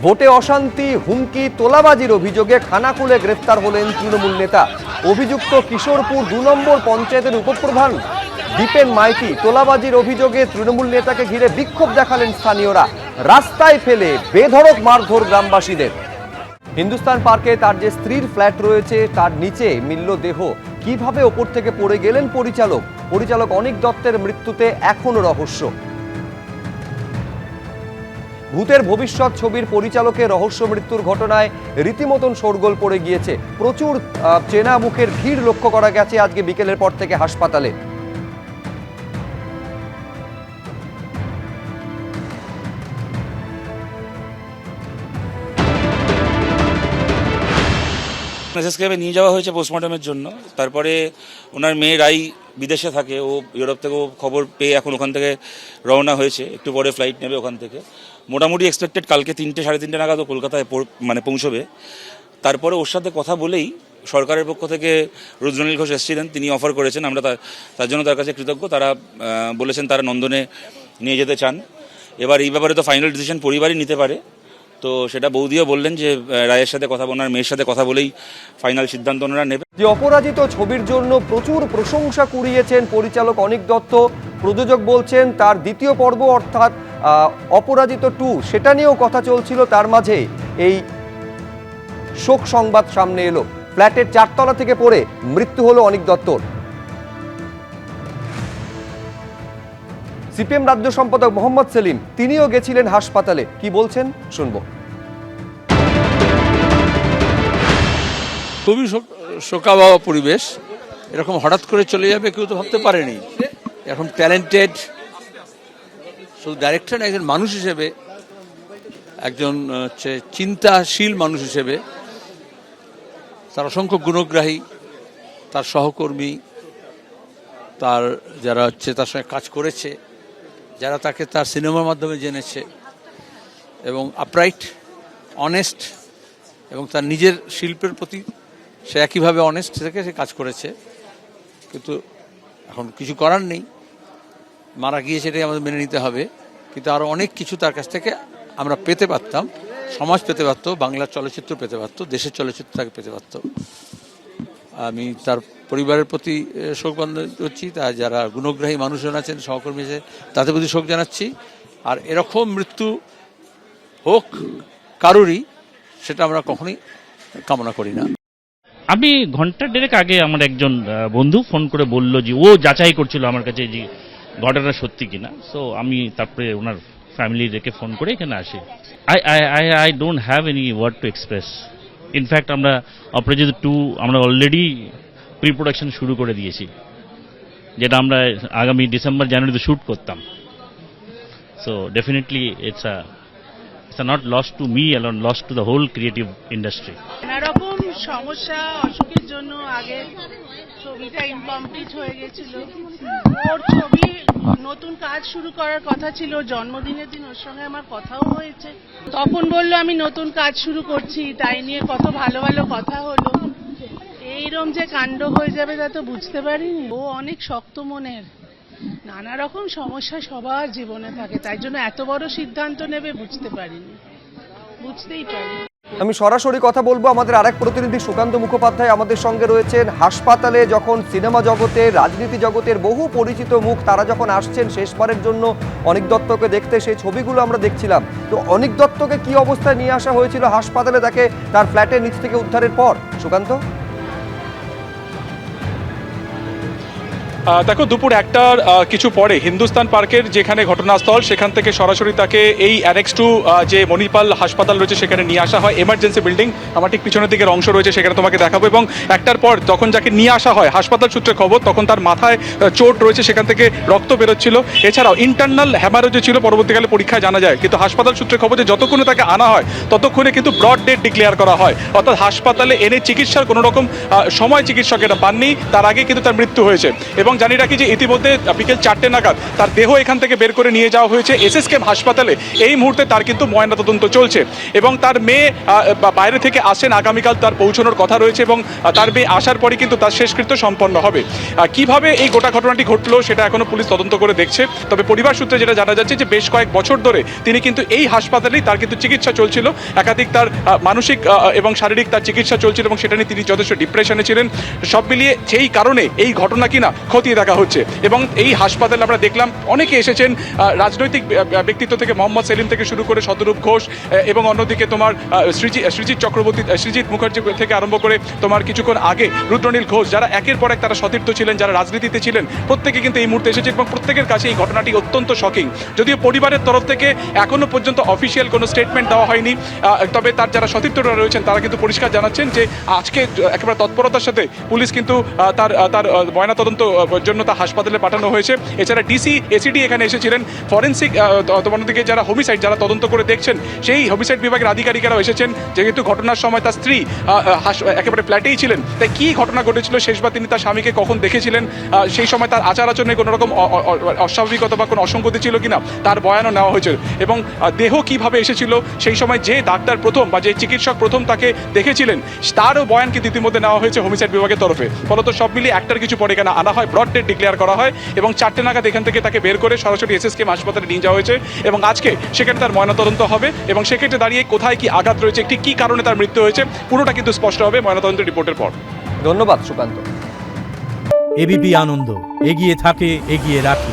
ভোটে অশান্তি, হুমকি, তোলাবাজির অভিযোগে খানাকুলে গ্রেফতার হলেন তৃণমূল নেতা। অভিযুক্ত কিশোরপুর 2 নম্বর পঞ্চায়েতের উপপ্রধান দীপেন মাইতি। তোলাবাজির অভিযোগে তৃণমূল নেতাকে ঘিরে বিক্ষোভ দেখালেন স্থানীয়রা, রাস্তায় ফেলে বেধড়ক মারধর গ্রামবাসীদের। হিন্দুস্তান পার্কে তার যে স্ত্রীর ফ্ল্যাট রয়েছে তার নিচে মিলল দেহ। কিভাবে ওপর থেকে পড়ে গেলেন পরিচালক অনিক দত্তের মৃত্যুতে এখনো রহস্য। ভূতের ভবিষ্যৎ ছবির পরিচালকের রহস্য মৃত্যুর ঘটনায় রীতিমতন শোরগোল পড়ে গিয়েছে। প্রচুর চেনা মুখের ভিড় লক্ষ্য করা গেছে আজকে বিকেলের পর থেকে হাসপাতালে। এসএসকেএমে নিয়ে যাওয়া হয়েছে পোস্টমর্টমের জন্য। তারপরে ওনার মেয়ে রাই বিদেশে থাকে, ও ইউরোপ থেকে খবর পেয়ে এখন ওখান থেকে রওনা হয়েছে, একটু পরে ফ্লাইট নেবে ওখান থেকে। মোটামুটি এক্সপেক্টেড কালকে 3টে সাড়ে 3টে নাগাদ ও কলকাতায় পৌঁছবে। তারপরে ওর সাথে কথা বলেই সরকারের পক্ষ থেকে রুদ্রনীল ঘোষ এসেছিলেন, তিনি অফার করেছেন, আমরা তার জন্য তার কাছে কৃতজ্ঞ। তারা বলেছেন তারা নন্দনে নিয়ে যেতে চান। এবার এই ব্যাপারে তো ফাইনাল ডিসিশন পরিবারই নিতে পারে, তো সেটা বৌদিও বললেন যে রায়ের সাথে কথা, ওনার মেয়ের সাথে কথা বলেই ফাইনাল সিদ্ধান্ত ওনারা নেবে। যে অপরাজিত ছবির জন্য প্রচুর প্রশংসা কুড়িয়েছেন পরিচালক অনিক দত্ত। প্রযোজক বলছেন তার দ্বিতীয় পর্ব অর্থাৎ অপরাজিত 2 সেটা নিয়েও কথা চলছিল। তার মাঝে এই শোক সংবাদ সামনে এলো। ফ্ল্যাটের 4 তলা থেকে পড়ে মৃত্যু হলো অনিক দত্তর। সিপিএম রাজ্য সম্পাদক মোহাম্মদ সেলিম তিনিও গেছিলেন হাসপাতালে, কি বলছেন শুনবো। খুবই শোকাবহ পরিবেশ। এরকম হঠাৎ করে চলে যাবে কেউ তো ভাবতে পারেনি। এখন ট্যালেন্টেড শুধু ডাইরেক্টর না, একজন মানুষ হিসেবে, একজন চিন্তাশীল মানুষ হিসেবে, তার অসংখ্য গুণগ্রাহী, তার সহকর্মী, তার যারা তার সঙ্গে কাজ করেছে, যারা তাকে তার সিনেমার মাধ্যমে জেনেছে, এবং আপরাইট, অনেস্ট, এবং তার নিজের শিল্পের প্রতি সে একইভাবে অনেস্ট থেকে সে কাজ করেছে। কিন্তু এখন কিছু করার নেই, মারা গিয়ে সেটাই আমাদের মেনে নিতে হবে। কিন্তু আরও অনেক কিছু তার কাছ থেকে আমরা পেতে পারতাম, সমাজ পেতে পারত, বাংলার চলচ্চিত্র পেতে পারত, দেশের চলচ্চিত্র তাকে পেতে পারত। আমি তার পরিবারের প্রতি শোক জানাচ্ছি, তার যারা গুণগ্রাহী মানুষজন আছেন, সহকর্মী আছে, তাদের প্রতি শোক জানাচ্ছি। আর এরকম মৃত্যু হোক কারোরই, সেটা আমরা কখনোই কামনা করি না। আমি ঘন্টা দেড়েক আগে আমার একজন বন্ধু ফোন করে বলল যে ও যাচাই করছিল আমার কাছে যে ঘটনা সত্যি কিনা। সো আমি তারপরে ওনার ফ্যামিলি রেখে ফোন করে এখানে আসি। I don't have any word to express. In fact আমরা অপরাজিত 2 আমরা অলরেডি প্রি প্রোডাকশন শুরু করে দিয়েছি, যেটা আমরা আগামী ডিসেম্বর জানুয়ারিতে শ্যুট করতাম। So definitely it's not loss to me alone, loss to the whole creative industry. নানারকম সমস্যা অসুখের জন্য আগে ছবিটা ইনকমপ্লিট হয়ে গেছিল। ওর ছবি নতুন কাজ শুরু করার কথা ছিল, জন্মদিনের দিন ওর সঙ্গে আমার কথাও হয়েছে। তখন বললো আমি নতুন কাজ শুরু করছি, তাই নিয়ে কত ভালো ভালো কথা হলো। এইরকম যে কাণ্ড হয়ে যাবে তা তো বুঝতে পারিনি। ও অনেক শক্ত মনের, নানা রকম সমস্যা সবার জীবনে থাকে, তাই জন্য এত বড় সিদ্ধান্ত নেবে বুঝতেই পারিনি। আমি সরাসরি কথা বলবো, আমাদের আরেক প্রতিনিধি সুকান্ত মুখোপাধ্যায় আমাদের সঙ্গে রয়েছেন। হাসপাতালে যখন সিনেমা জগতের, রাজনীতি জগতের বহু পরিচিত মুখ তারা যখন আসছেন শেষবারের জন্য অনিক দত্তকে দেখতে, সেই ছবিগুলো আমরা দেখছিলাম। তো অনিক দত্তকে কি অবস্থায় নিয়ে আসা হয়েছিল হাসপাতালে তাকে তার ফ্ল্যাটের নিচ থেকে উদ্ধারের পর? সুকান্ত, দেখো দুপুর 1টার কিছু পরে হিন্দুস্তান পার্কের যেখানে ঘটনাস্থল, সেখান থেকে সরাসরি তাকে এই অ্যানেক্স 2 যে মণিপাল হাসপাতাল রয়েছে সেখানে নিয়ে আসা হয়। এমার্জেন্সি বিল্ডিং আমার ঠিক পিছনের দিকের অংশ রয়েছে, সেখানে তোমাকে দেখাবো। এবং 1টার পর তখন যাকে নিয়ে আসা হয়, হাসপাতাল সূত্রে খবর, তখন তার মাথায় চোট রয়েছে, সেখান থেকে রক্ত বেরোচ্ছিল। এছাড়াও ইন্টারনাল হ্যামারেজও ছিল, পরবর্তীকালে পরীক্ষায় জানা যায়। কিন্তু হাসপাতাল সূত্রে খবর যে যতক্ষণে তাকে আনা হয় ততক্ষণে কিন্তু ব্রড ডেড ডিক্লেয়ার করা হয়, অর্থাৎ হাসপাতালে এনে চিকিৎসার কোনো রকম সময় চিকিৎসকেরা পাননি, তার আগে কিন্তু তার মৃত্যু হয়েছে। এবং জানি রাখি যে ইতিমধ্যে বিকেল 4টে নাগাদ তার দেহ এখান থেকে বের করে নিয়ে যাওয়া হয়েছে এসএসকেএম হাসপাতালে। এই মুহূর্তে তার কিন্তু ময়নাতদন্ত চলছে এবং তার মেয়ে বাইরে থেকে আসেন, আগামীকাল তার পৌঁছানোর কথা রয়েছে এবং তার মেয়ে আসার পরই কিন্তু তার শেষকৃত্য সম্পন্ন হবে। কিভাবে এই গোটা ঘটনাটি ঘটলো সেটা এখনো পুলিশ তদন্ত করে দেখছে। তবে পরিবার সূত্রে যেটা জানা যাচ্ছে যে বেশ কয়েক বছর ধরে তিনি কিন্তু এই হাসপাতালেই তার কিন্তু চিকিৎসা চলছিল, একাধিক তার মানসিক এবং শারীরিক তার চিকিৎসা চলছিল এবং সেটা নিয়ে তিনি যথেষ্ট ডিপ্রেশনে ছিলেন। সব মিলিয়ে সেই কারণে এই ঘটনা কিনা খতিয়ে দেখা হচ্ছে এবং এই হাসপাতালে আমরা দেখলাম অনেকে এসেছেন, রাজনৈতিক ব্যক্তিত্ব থেকে মোহাম্মদ সেলিম থেকে শুরু করে শতরূপ ঘোষ এবং অন্যদিকে তোমার সৃজিত চক্রবর্তী, সৃজিত মুখার্জি থেকে আরম্ভ করে তোমার কিছুক্ষণ আগে রুদ্রনীল ঘোষ, যারা একের পর এক তারা সতীর্থ ছিলেন, যারা রাজনীতিতে ছিলেন, প্রত্যেকে কিন্তু এই মুহূর্তে এসেছে এবং প্রত্যেকের কাছে এই ঘটনাটি অত্যন্ত শকিং। যদিও পরিবারের তরফ থেকে এখনো পর্যন্ত অফিসিয়াল কোনো স্টেটমেন্ট দেওয়া হয়নি, তবে তার যারা সতীর্থরা রয়েছেন তারা কিন্তু পরিষ্কার জানাচ্ছেন যে আজকে একেবারে তৎপরতার সাথে পুলিশ কিন্তু তার ময়নাতদন্ত জন্য তার হাসপাতালে পাঠানো হয়েছে। এছাড়া ডিসি এসিডি এখানে এসেছিলেন, ফরেন্সিক অন্যদিকে যারা হোমিসাইড যারা তদন্ত করে দেখছেন সেই হোমিসাইড বিভাগের আধিকারিকেরাও এসেছেন। যেহেতু ঘটনার সময় তার স্ত্রী একেবারে ফ্ল্যাটেই ছিলেন, তাই কী ঘটনা ঘটেছিল, শেষবার তিনি তার স্বামীকে কখন দেখেছিলেন, সেই সময় তার আচার আচরণে কোনো রকম অস্বাভাবিকতা বা কোনো অসঙ্গতি ছিল কিনা তার বয়ানও নেওয়া হয়েছিল এবং দেহ কিভাবে এসেছিল সেই সময় যে ডাক্তার প্রথম বা যে চিকিৎসক প্রথম তাকে দেখেছিলেন তারও বয়ান কিন্তু ইতিমধ্যে নেওয়া হয়েছে হোমিসাইড বিভাগের তরফে। ফলত সব মিলিয়ে একটার কিছু পরে এখানে আনা হয়, ব্রড ডেট ডিক্লেয়ার করা হয় এবং 4টে নাগাদ এখান থেকে তাকে বের করে সরাসরি এসএসকেএম হাসপাতালে নিয়ে যাওয়া হয়েছে এবং আজকে সেখানে তার ময়নাতদন্ত হবে এবং সেক্ষেত্রে দাঁড়িয়ে কোথায় কি আঘাত রয়েছে, ঠিক কী কারণে তার মৃত্যু হয়েছে পুরোটা কিন্তু স্পষ্ট হবে ময়নাতদন্তের রিপোর্টের পর। ধন্যবাদ সুকান্ত। এবিপি আনন্দ, এগিয়ে থাকে, এগিয়ে রাখে।